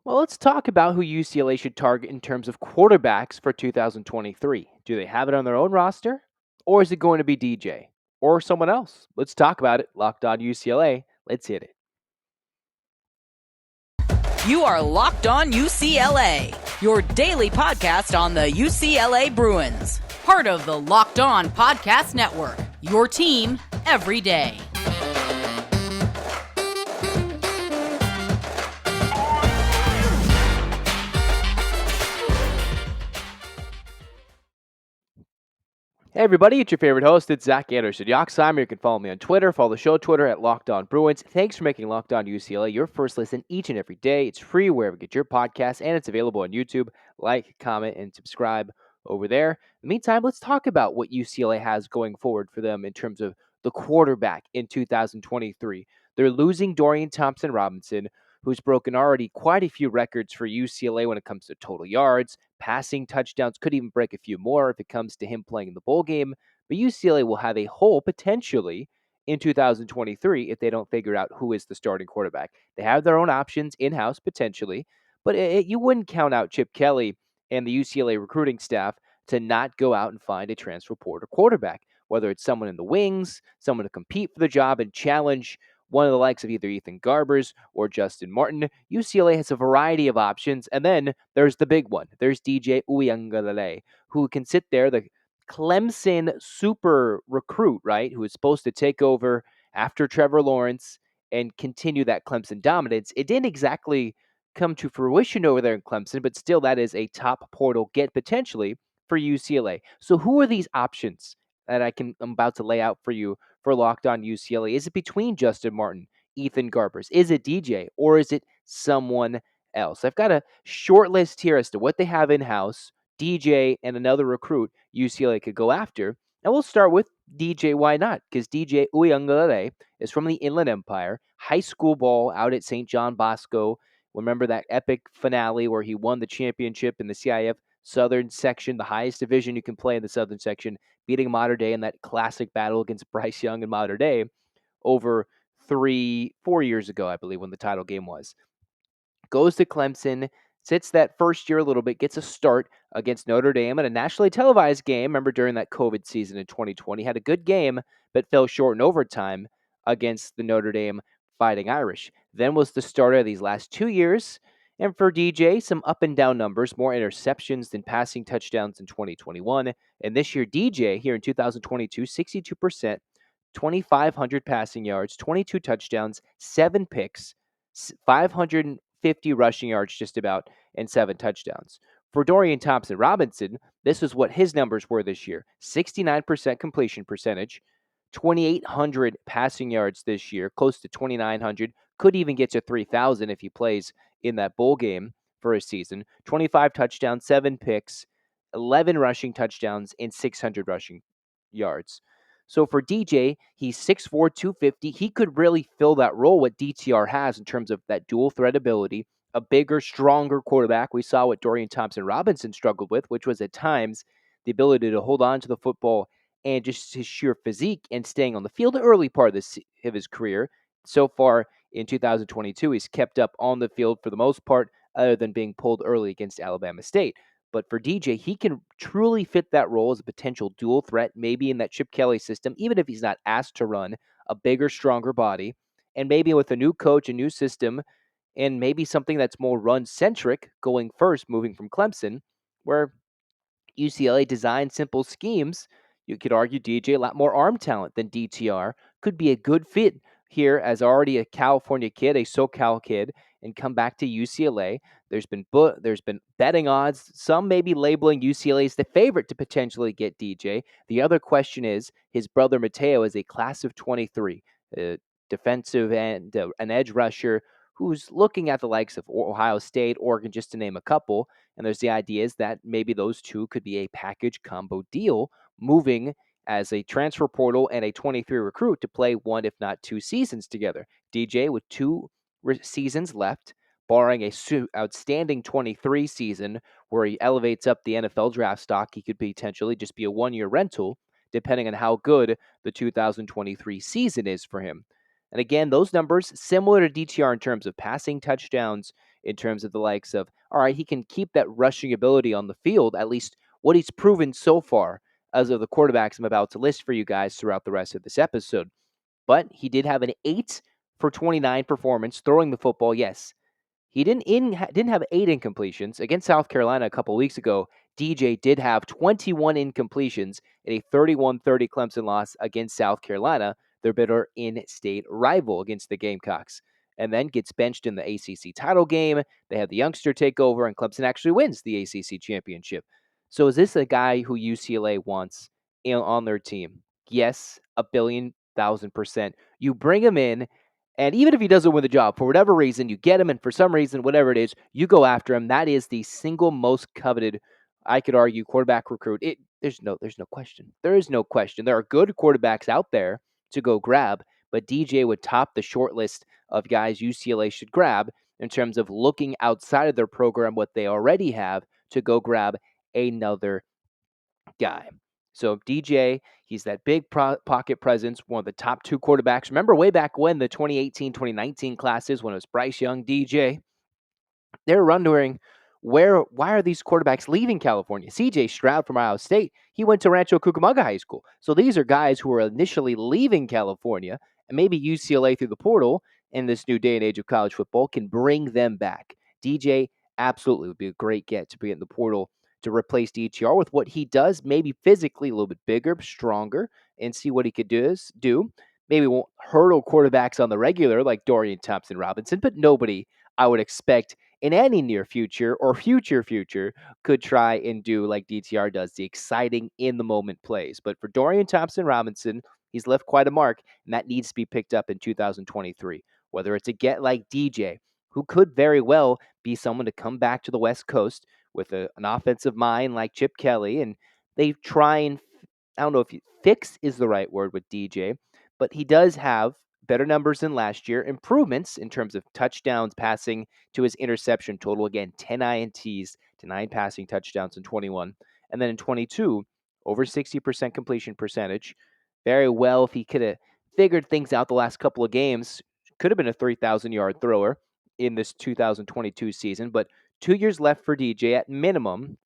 Well, let's talk about who UCLA should target in terms of quarterbacks for 2023. Do they have it on their own roster? Or is it going to be DJ? Or someone else? Let's talk about it. Locked On UCLA. Let's hit it. You are Locked On UCLA, your daily podcast on the UCLA Bruins. Part of the Locked On Podcast Network, your team every day. Hey everybody, it's your favorite host. It's Zach Anderson-Yoxsimer. You can follow me on Twitter. Follow the show Twitter at Locked On Bruins. Thanks for making Locked On UCLA your first listen each and every day. It's free wherever you get your podcasts, and it's available on YouTube. Like, comment, and subscribe over there. In the meantime, let's talk about what UCLA has going forward for them in terms of the quarterback in 2023. They're losing Dorian Thompson-Robinson, who's broken already quite a few records for UCLA when it comes to total yards, passing touchdowns, could even break a few more if it comes to him playing in the bowl game. But UCLA will have a hole potentially in 2023 if they don't figure out who is the starting quarterback. They have their own options in-house potentially, but you wouldn't count out Chip Kelly and the UCLA recruiting staff to not go out and find a transfer portal quarterback, whether it's someone in the wings, someone to compete for the job and challenge one of the likes of either Ethan Garbers or Justin Martin. UCLA has a variety of options. And then there's the big one. There's DJ Uiagalelei, who can sit there, the Clemson super recruit, right, who is supposed to take over after Trevor Lawrence and continue that Clemson dominance. It didn't exactly come to fruition over there in Clemson, but still that is a top portal get potentially for UCLA. So who are these options that I'm about to lay out for you for Locked On UCLA? Is it between Justin Martin, Ethan Garbers? Is it DJ, or is it someone else? I've got a short list here as to what they have in-house, DJ, and another recruit UCLA could go after. And we'll start with DJ. Why not? Because DJ Uiagalelei is from the Inland Empire, high school ball out at St. John Bosco. Remember that epic finale where he won the championship in the CIF Southern section, the highest division you can play in the Southern section, beating Mater Dei in that classic battle against Bryce Young and Mater Dei over 4 years ago, I believe, when the title game was. Goes to Clemson, sits that first year a little bit, gets a start against Notre Dame in a nationally televised game. Remember during that COVID season in 2020, had a good game, but fell short in overtime against the Notre Dame Fighting Irish. Then was the starter of these last 2 years. And for DJ, some up and down numbers, more interceptions than passing touchdowns in 2021. And this year, DJ here in 2022, 62%, 2,500 passing yards, 22 touchdowns, 7 picks, 550 rushing yards just about, and 7 touchdowns. For Dorian Thompson-Robinson, this is what his numbers were this year. 69% completion percentage, 2,800 passing yards this year, close to 2,900. Could even get to 3,000 if he plays in that bowl game for a season. 25 touchdowns, 7 picks, 11 rushing touchdowns, and 600 rushing yards. So for DJ, he's 6'4", 250. He could really fill that role what DTR has in terms of that dual threat ability, a bigger, stronger quarterback. We saw what Dorian Thompson-Robinson struggled with, which was at times the ability to hold on to the football and just his sheer physique and staying on the field the early part of his career. So far in 2022, he's kept up on the field for the most part, other than being pulled early against Alabama State. But for DJ, he can truly fit that role as a potential dual threat, maybe in that Chip Kelly system, even if he's not asked to run a bigger, stronger body. And maybe with a new coach, a new system, and maybe something that's more run-centric going first, moving from Clemson, where UCLA designed simple schemes. You could argue DJ, a lot more arm talent than DTR, could be a good fit here as already a California kid, a SoCal kid, and come back to UCLA. There's been betting odds. Some may be labeling UCLA as the favorite to potentially get DJ. The other question is his brother Mateo is a class of 23, a defensive and an edge rusher who's looking at the likes of Ohio State, Oregon, just to name a couple. And there's the ideas that maybe those two could be a package combo deal, moving as a transfer portal and a 23 recruit to play one, if not 2 seasons together. DJ with 2 seasons left, barring a outstanding 23 season where he elevates up the NFL draft stock, he could potentially just be a 1-year rental, depending on how good the 2023 season is for him. And again, those numbers similar to DTR in terms of passing touchdowns, in terms of the likes of, all right, he can keep that rushing ability on the field, at least what he's proven so far as of the quarterbacks I'm about to list for you guys throughout the rest of this episode. But he did have an 8 for 29 performance throwing the football, yes. He didn't have 8 incompletions. Against South Carolina a couple weeks ago, DJ did have 21 incompletions in a 31-30 Clemson loss against South Carolina, their bitter in-state rival against the Gamecocks. And then gets benched in the ACC title game. They have the youngster take over, and Clemson actually wins the ACC championship. So is this a guy who UCLA wants on their team? Yes, a billion thousand percent. You bring him in, and even if he doesn't win the job, for whatever reason, you get him, and for some reason, whatever it is, you go after him. That is the single most coveted, I could argue, quarterback recruit. There's no question. There is no question. There are good quarterbacks out there to go grab, but DJ would top the short list of guys UCLA should grab in terms of looking outside of their program, what they already have, to go grab another guy. So DJ, he's that big pocket presence, one of the top 2 quarterbacks. Remember way back when the 2018-2019 classes, when it was Bryce Young, DJ, they're wondering why are these quarterbacks leaving California? CJ Stroud from Ohio State, he went to Rancho Cucamonga High School. So these are guys who were initially leaving California, and maybe UCLA through the portal in this new day and age of college football can bring them back. DJ absolutely would be a great get to be in the portal to replace DTR with what he does, maybe physically a little bit bigger, stronger, and see what he could do. Maybe won't hurdle quarterbacks on the regular like Dorian Thompson-Robinson, but nobody I would expect in any near future or future could try and do like DTR does, the exciting in the moment plays. But for Dorian Thompson-Robinson, he's left quite a mark, and that needs to be picked up in 2023. Whether it's a get like DJ, who could very well be someone to come back to the West Coast with an offensive mind like Chip Kelly, and they try and, I don't know if fix is the right word with DJ, but he does have better numbers than last year, improvements in terms of touchdowns, passing to his interception total. Again, 10 INTs to 9 passing touchdowns in 21. And then in 22, over 60% completion percentage. Very well, if he could have figured things out the last couple of games, could have been a 3,000-yard thrower in this 2022 season. But 2 years left for DJ at minimum,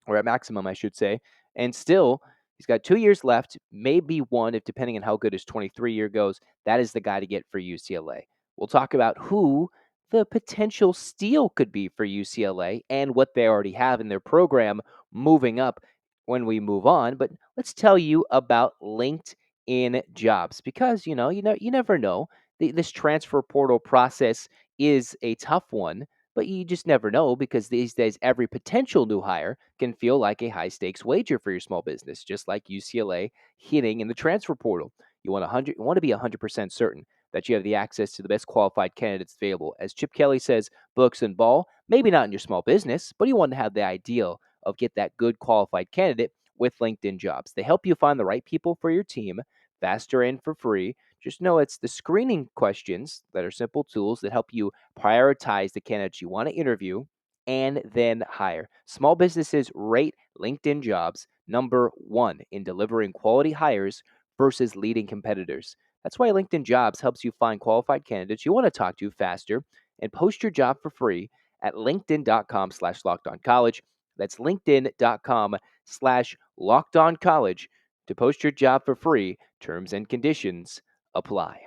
or at maximum, I should say. And still, he's got 2 years left, maybe one, if depending on how good his 23 year goes. That is the guy to get for UCLA. We'll talk about who the potential steal could be for UCLA and what they already have in their program moving up when we move on. But let's tell you about LinkedIn Jobs, because you never know. This transfer portal process is a tough one, but you just never know, because these days every potential new hire can feel like a high stakes wager for your small business, just like UCLA hitting in the transfer portal. You want to be 100% certain that you have the access to the best qualified candidates available. As Chip Kelly says, books and ball, maybe not in your small business, but you want to have the ideal of get that good qualified candidate with LinkedIn Jobs. They help you find the right people for your team faster and for free. Just know it's the screening questions that are simple tools that help you prioritize the candidates you want to interview and then hire. Small businesses rate LinkedIn Jobs number 1 in delivering quality hires versus leading competitors. That's why LinkedIn Jobs helps you find qualified candidates you want to talk to faster and post your job for free at linkedin.com/lockedoncollege. That's linkedin.com/lockedoncollege to post your job for free. Terms and conditions apply.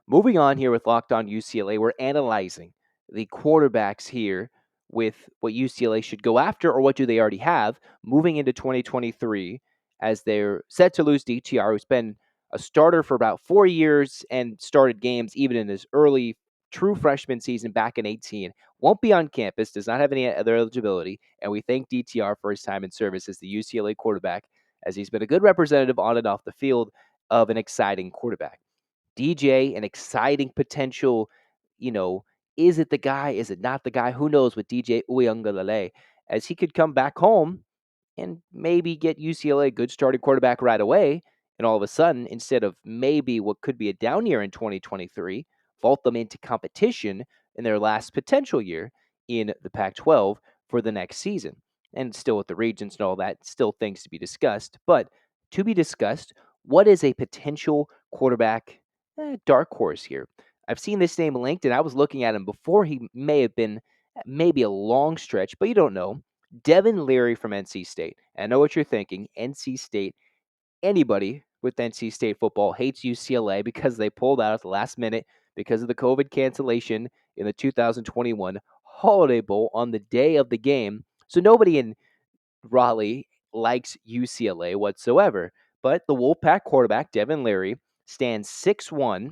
Moving on here with Locked On UCLA, we're analyzing the quarterbacks here with what UCLA should go after, or what do they already have moving into 2023, as they're set to lose DTR, who's been a starter for about 4 years and started games even in his early true freshman season back in 18. Won't be on campus, does not have any other eligibility, and we thank DTR for his time in service as the UCLA quarterback, as he's been a good representative on and off the field of an exciting quarterback. DJ, an exciting potential, you know, is it the guy? Is it not the guy? Who knows with DJ Uiagalelei, as he could come back home and maybe get UCLA a good starting quarterback right away. And all of a sudden, instead of maybe what could be a down year in 2023, vault them into competition in their last potential year in the Pac 12 for the next season. And still with the regions and all that, still things to be discussed. But to be discussed, what is a potential quarterback dark horse here. I've seen this name linked, and I was looking at him before he may have been maybe a long stretch, but you don't know. Devin Leary from NC State. I know what you're thinking. NC State. Anybody with NC State football hates UCLA because they pulled out at the last minute because of the COVID cancellation in the 2021 Holiday Bowl on the day of the game. So nobody in Raleigh likes UCLA whatsoever. But the Wolfpack quarterback, Devin Leary, stands 6'1"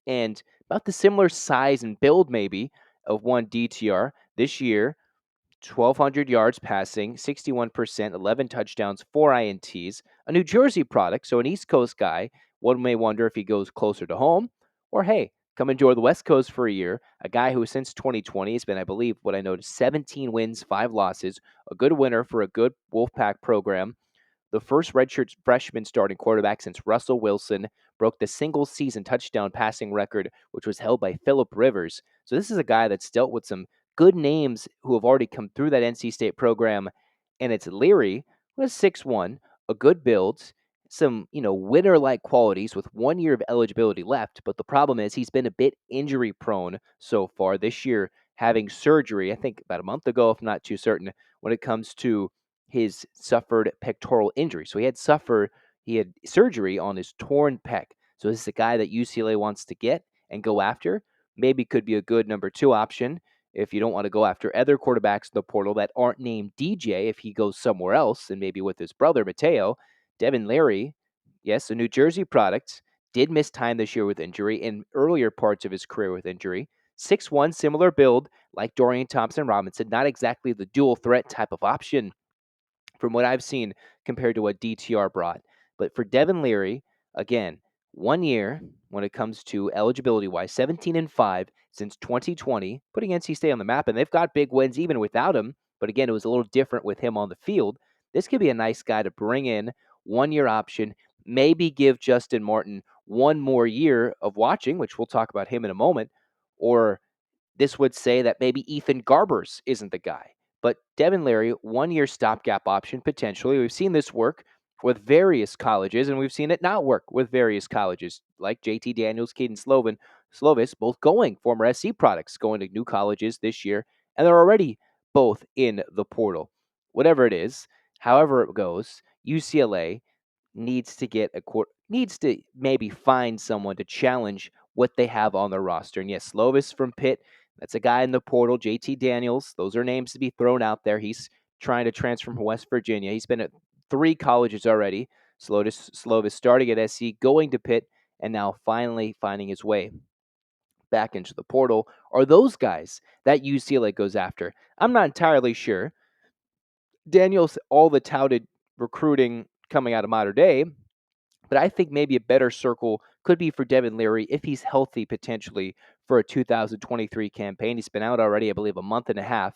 and about the similar size and build, maybe, of one DTR this year. 1,200 yards passing, 61%, 11 touchdowns, 4 INTs. A New Jersey product, so an East Coast guy. One may wonder if he goes closer to home, or hey, come enjoy the West Coast for a year. A guy who since 2020 has been, I believe, what I noticed, 17 wins, 5 losses. A good winner for a good Wolfpack program. The first redshirt freshman starting quarterback since Russell Wilson broke the single season touchdown passing record, which was held by Phillip Rivers. So this is a guy that's dealt with some good names who have already come through that NC State program. And it's Leary, who is 6'1", a good build, some, winner-like qualities with 1 year of eligibility left. But the problem is he's been a bit injury prone so far this year, having surgery, I think about a month ago, if not too certain, when it comes to his suffered pectoral injury. So he had surgery on his torn pec. So this is a guy that UCLA wants to get and go after. Maybe could be a good number 2 option if you don't want to go after other quarterbacks in the portal that aren't named DJ if he goes somewhere else and maybe with his brother Mateo. Devin Leary, yes, a New Jersey product, did miss time this year with injury in earlier parts of his career with injury. 6'1", similar build like Dorian Thompson-Robinson, not exactly the dual threat type of option from what I've seen compared to what DTR brought. But for Devin Leary, again, 1 year when it comes to eligibility wise, 17-5 since 2020, putting NC State on the map, and they've got big wins even without him. But again, it was a little different with him on the field. This could be a nice guy to bring in, 1 year option, maybe give Justin Martin 1 more year of watching, which we'll talk about him in a moment, or this would say that maybe Ethan Garbers isn't the guy. But Devin Leary, 1 year stopgap option potentially. We've seen this work with various colleges, and we've seen it not work with various colleges, like JT Daniels, Caden Slovis, both going, former SC products, going to new colleges this year, and they're already both in the portal. Whatever it is, however it goes, UCLA needs to maybe find someone to challenge what they have on their roster. And yes, Slovis from Pitt, that's a guy in the portal. JT Daniels, those are names to be thrown out there. He's trying to transfer from West Virginia. He's been at 3 colleges already. Slovis starting at SC, going to Pitt, and now finally finding his way back into the portal. Are those guys that UCLA goes after? I'm not entirely sure. Daniels, all the touted recruiting coming out of Mater Dei, but I think maybe a better circle could be for Devin Leary if he's healthy potentially for a 2023 campaign. He's been out already, I believe, a month and a half.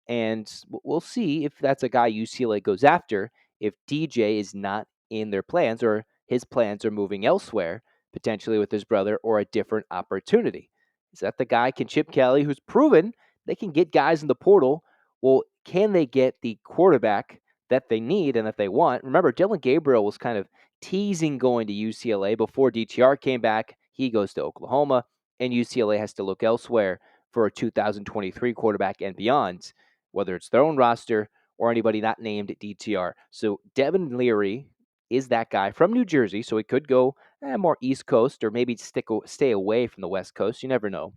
And we'll see if that's a guy UCLA goes after if DJ is not in their plans or his plans are moving elsewhere, potentially with his brother or a different opportunity. Is that the guy, can Chip Kelly, who's proven they can get guys in the portal? Well, can they get the quarterback that they need and that they want? Remember, Dylan Gabriel was kind of teasing going to UCLA before DTR came back. He goes to Oklahoma, and UCLA has to look elsewhere for a 2023 quarterback and beyond, whether it's their own roster or anybody not named DTR. So Devin Leary is that guy from New Jersey, so he could go more East Coast or maybe stay away from the West Coast. You never know.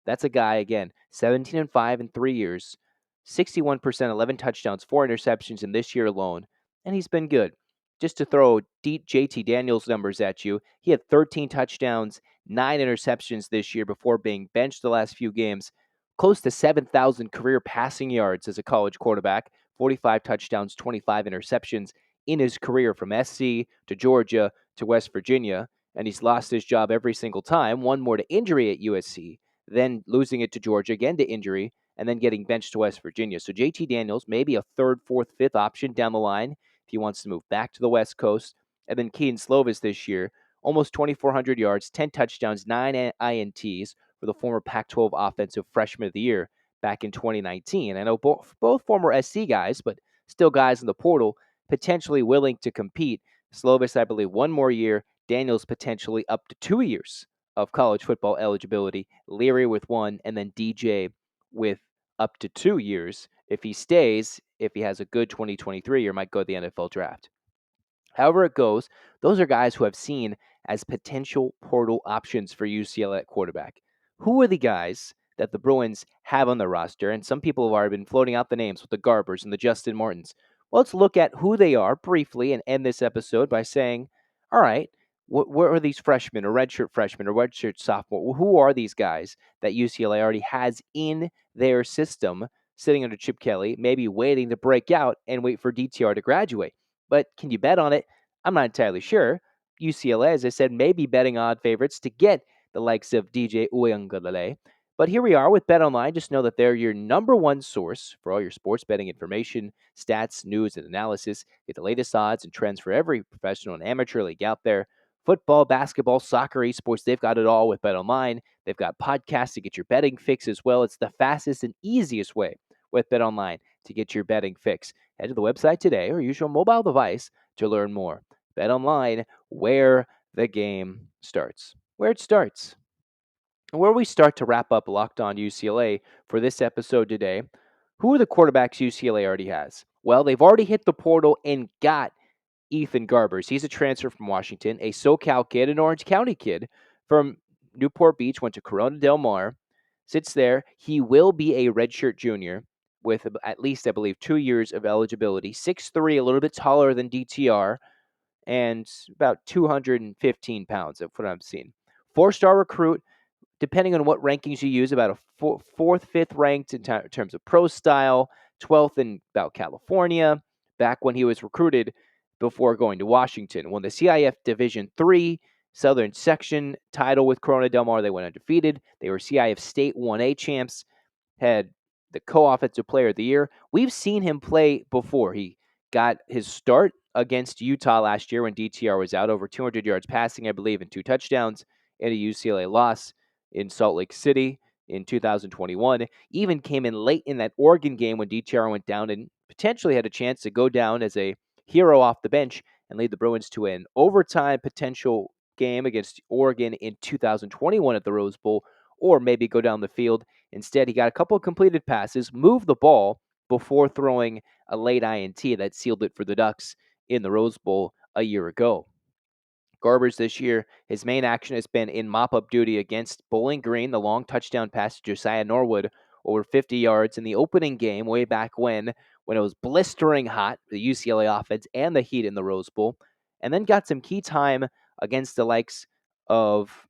That's a guy, again, 17-5 in 3 years, 61%, 11 touchdowns, 4 interceptions in this year alone, and he's been good. Just to throw JT Daniels numbers at you, he had 13 touchdowns, 9 interceptions this year before being benched the last few games. Close to 7,000 career passing yards as a college quarterback, 45 touchdowns, 25 interceptions in his career from SC to Georgia to West Virginia, and he's lost his job every single time, one more to injury at USC, then losing it to Georgia again to injury, and then getting benched to West Virginia. So JT Daniels, maybe a 3rd, 4th, 5th option down the line if he wants to move back to the West Coast. And then Keaton Slovis this year, almost 2,400 yards, 10 touchdowns, 9 INTs for the former Pac-12 Offensive Freshman of the Year back in 2019. I know both former SC guys, but still guys in the portal, potentially willing to compete. Slovis, I believe, 1 more year, Daniels potentially up to 2 years of college football eligibility, Leary with 1, and then DJ with up to 2 years. If he stays, if he has a good 2023 year, might go to the NFL draft. However it goes, those are guys who have seen as potential portal options for UCLA at quarterback. Who are the guys that the Bruins have on their roster? And some people have already been floating out the names with the Garbers and the Justin Martins. Well, let's look at who they are briefly and end this episode by saying, all right, what are these freshmen or redshirt freshmen or redshirt sophomore? Who are these guys that UCLA already has in their system sitting under Chip Kelly, maybe waiting to break out and wait for DTR to graduate? But can you bet on it? I'm not entirely sure. UCLA, as I said, may be betting odd favorites to get the likes of DJ Uiagalelei. But here we are with BetOnline. Just know that they're your number one source for all your sports betting information, stats, news, and analysis. Get the latest odds and trends for every professional and amateur league out there. Football, basketball, soccer, esports, they've got it all with BetOnline. They've got podcasts to get your betting fix as well. It's the fastest and easiest way with BetOnline to get your betting fix. Head to the website today or use your mobile device to learn more. BetOnline, where the game starts. Where it starts. And where we start to wrap up Locked On UCLA for this episode today, who are the quarterbacks UCLA already has? Well, they've already hit the portal and got Ethan Garbers. He's a transfer from Washington, a SoCal kid, an Orange County kid from Newport Beach, went to Corona Del Mar, sits there. He will be a redshirt junior with at least, I believe, 2 years of eligibility. 6'3", a little bit taller than DTR, and about 215 pounds of what I'm seeing. 4-star recruit, depending on what rankings you use, about a fourth, fifth ranked in terms of pro style, 12th in about California, back when he was recruited before going to Washington. Won the CIF Division III Southern Section title with Corona Del Mar. They went undefeated. They were CIF State 1A champs, had the co-offensive player of the year. We've seen him play before. He got his start against Utah last year when DTR was out, over 200 yards passing, I believe, and 2 touchdowns in a UCLA loss in Salt Lake City in 2021. Even came in late in that Oregon game when DTR went down and potentially had a chance to go down as a hero off the bench and lead the Bruins to an overtime potential game against Oregon in 2021 at the Rose Bowl, or maybe go down the field. Instead, he got a couple of completed passes, moved the ball before throwing a late INT that sealed it for the Ducks in the Rose Bowl a year ago. Garbers this year, his main action has been in mop-up duty against Bowling Green, the long touchdown pass to Josiah Norwood, over 50 yards in the opening game way back when it was blistering hot, the UCLA offense and the heat in the Rose Bowl, and then got some key time against the likes of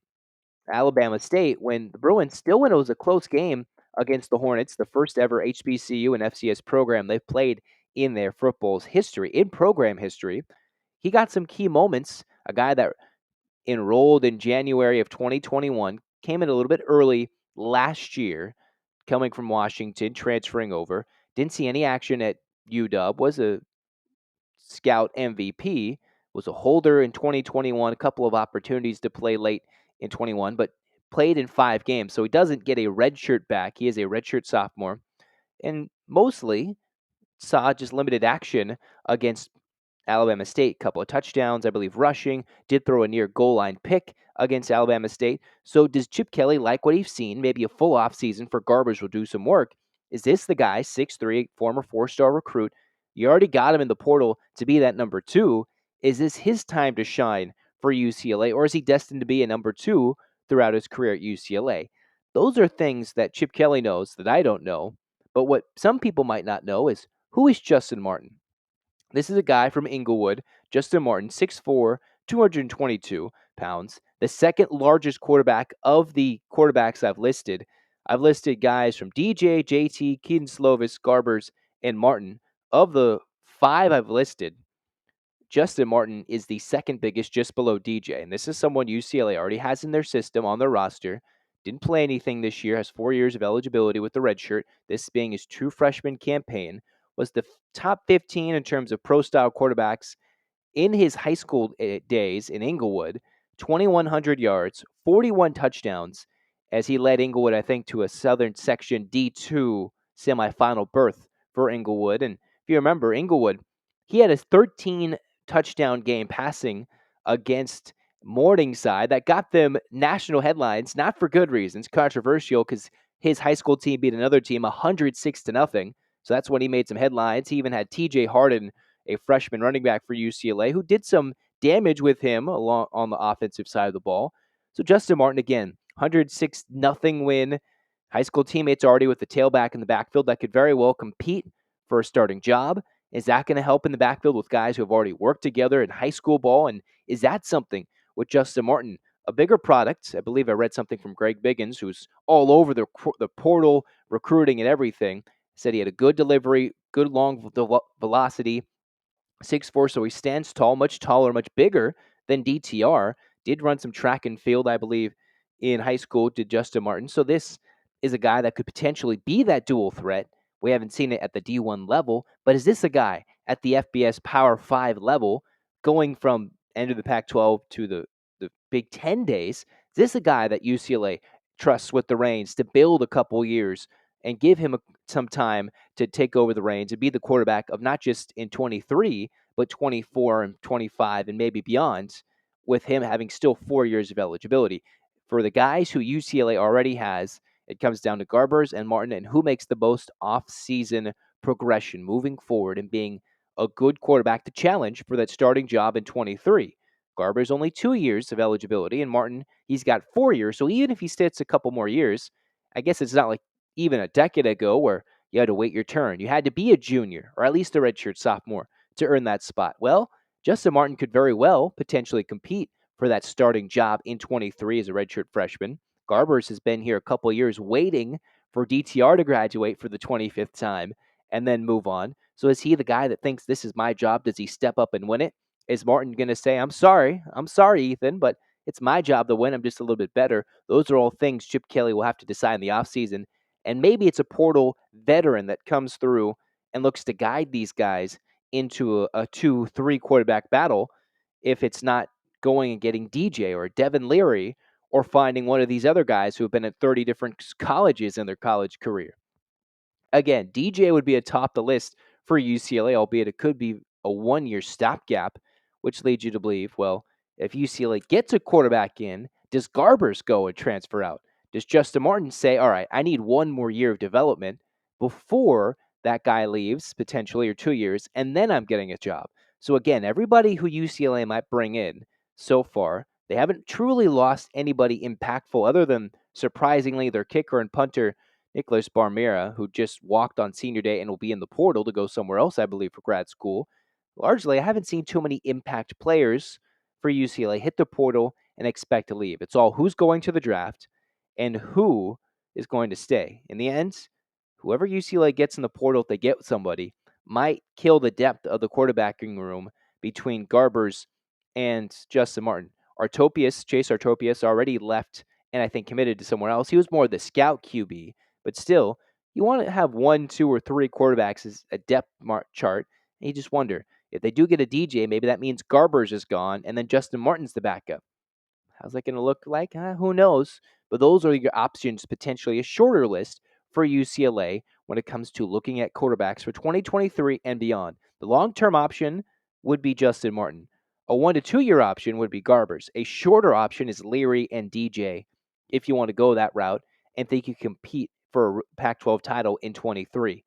Alabama State when the Bruins, still when it was a close game against the Hornets, the first ever HBCU and FCS program they've played in their football's history, in program history. He got some key moments, a guy that enrolled in January of 2021, came in a little bit early last year, coming from Washington, transferring over. Didn't see any action at UW, was a scout MVP, was a holder in 2021, a couple of opportunities to play late in 21, but played in 5 games. So he doesn't get a redshirt back. He is a redshirt sophomore and mostly saw just limited action against Alabama State. Couple of touchdowns, I believe, rushing. Did throw a near goal line pick against Alabama State. So does Chip Kelly like what he's seen? Maybe a full offseason for Garbers will do some work. Is this the guy, 6'3", former 4-star recruit? You already got him in the portal to be that number 2. Is this his time to shine for UCLA, or is he destined to be a number 2 throughout his career at UCLA? Those are things that Chip Kelly knows that I don't know. But what some people might not know is, who is Justin Martin? This is a guy from Inglewood, Justin Martin, 6'4", 222 pounds, the second largest quarterback of the quarterbacks I've listed. I've listed guys from DJ, JT, Keaton Slovis, Garbers, and Martin. Of the 5 I've listed, Justin Martin is the second biggest, just below DJ. And this is someone UCLA already has in their system, on their roster. Didn't play anything this year, has 4 years of eligibility with the red shirt, this being his true freshman campaign. Was the top 15 in terms of pro-style quarterbacks in his high school days in Inglewood. 2,100 yards, 41 touchdowns, as he led Inglewood, I think, to a Southern Section D2 semifinal berth for Inglewood. And if you remember, Inglewood, he had a 13 touchdown game passing against Morningside that got them national headlines, not for good reasons, controversial because his high school team beat another team 106-0. So that's when he made some headlines. He even had TJ Harden, a freshman running back for UCLA, who did some damage with him along on the offensive side of the ball. So Justin Martin, again, 106-0 win. High school teammates already with the tailback in the backfield that could very well compete for a starting job. Is that going to help in the backfield with guys who have already worked together in high school ball? And is that something with Justin Martin, a bigger product? I believe I read something from Greg Biggins, who's all over the portal, recruiting and everything. Said he had a good delivery, good long velocity, 6'4", so he stands tall, much taller, much bigger than DTR. Did run some track and field, I believe, in high school, did Justin Martin. So this is a guy that could potentially be that dual threat. We haven't seen it at the D1 level, but is this a guy at the FBS Power 5 level going from end of the Pac-12 to the Big Ten days? Is this a guy that UCLA trusts with the reins to build a couple years and give him some time to take over the reins and be the quarterback of not just in 23, but 24 and 25 and maybe beyond, with him having still 4 years of eligibility? For the guys who UCLA already has, it comes down to Garbers and Martin and who makes the most off-season progression moving forward and being a good quarterback to challenge for that starting job in 23. Garber's only 2 years of eligibility, and Martin, he's got 4 years. So even if he sits a couple more years, I guess it's not like even a decade ago where you had to wait your turn. You had to be a junior or at least a redshirt sophomore to earn that spot. Well, Justin Martin could very well potentially compete for that starting job in 23 as a redshirt freshman. Garbers has been here a couple of years waiting for DTR to graduate for the 25th time and then move on. So is he the guy that thinks this is my job? Does he step up and win it? Is Martin going to say, I'm sorry, Ethan, but it's my job to win. I'm just a little bit better. Those are all things Chip Kelly will have to decide in the offseason. And maybe it's a portal veteran that comes through and looks to guide these guys into a 2-3 quarterback battle if it's not going and getting DJ or Devin Leary or finding one of these other guys who have been at 30 different colleges in their college career. Again, DJ would be atop the list for UCLA, albeit it could be a 1-year stopgap, which leads you to believe, well, if UCLA gets a quarterback in, does Garbers go and transfer out? Does Justin Martin say, all right, I need 1 more year of development before that guy leaves, potentially, or 2 years, and then I'm getting a job? So again, everybody who UCLA might bring in so far, they haven't truly lost anybody impactful other than, surprisingly, their kicker and punter, Nicholas Barmera, who just walked on senior day and will be in the portal to go somewhere else, I believe, for grad school. Largely, I haven't seen too many impact players for UCLA hit the portal and expect to leave. It's all who's going to the draft and who is going to stay. In the end, whoever UCLA gets in the portal, if they get somebody, might kill the depth of the quarterbacking room between Garbers and Justin Martin. Chase Artopius already left and I think committed to somewhere else. He was more the scout QB, but still, you want to have 1, 2, or 3 quarterbacks as a depth chart. And you just wonder, if they do get a DJ, maybe that means Garbers is gone, and then Justin Martin's the backup. How's that going to look like? Who knows? But those are your options, potentially a shorter list for UCLA when it comes to looking at quarterbacks for 2023 and beyond. The long-term option would be Justin Martin. A 1 to 2 year option would be Garbers. A shorter option is Leary and DJ if you want to go that route and think you compete for a Pac-12 title in 23.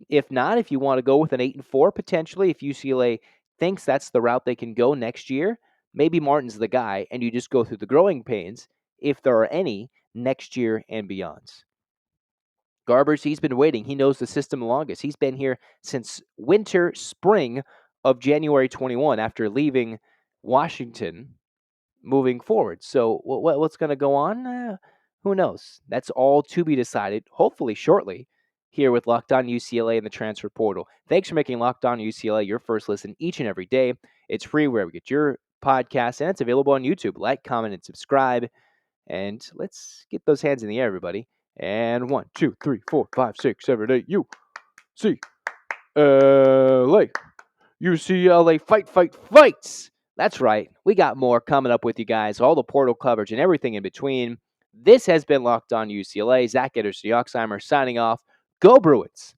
If not, if you want to go with an 8-4 potentially, if UCLA thinks that's the route they can go next year, maybe Martin's the guy, and you just go through the growing pains, if there are any, next year and beyond. Garbers, he's been waiting. He knows the system the longest. He's been here since spring of January 21 after leaving Washington moving forward. So what's going to go on? Who knows? That's all to be decided, hopefully shortly, here with Locked On UCLA and the transfer portal. Thanks for making Locked On UCLA your first listen each and every day. It's free wherever you get your podcast, and it's available on YouTube. Like, comment, and subscribe. And let's get those hands in the air, everybody. And 1, 2, 3, 4, 5, 6, 7, 8, UCLA. UCLA fights. That's right. We got more coming up with you guys, all the portal coverage and everything in between. This has been Locked On UCLA. Zach Anderson-Yoxsimer signing off. Go Bruins.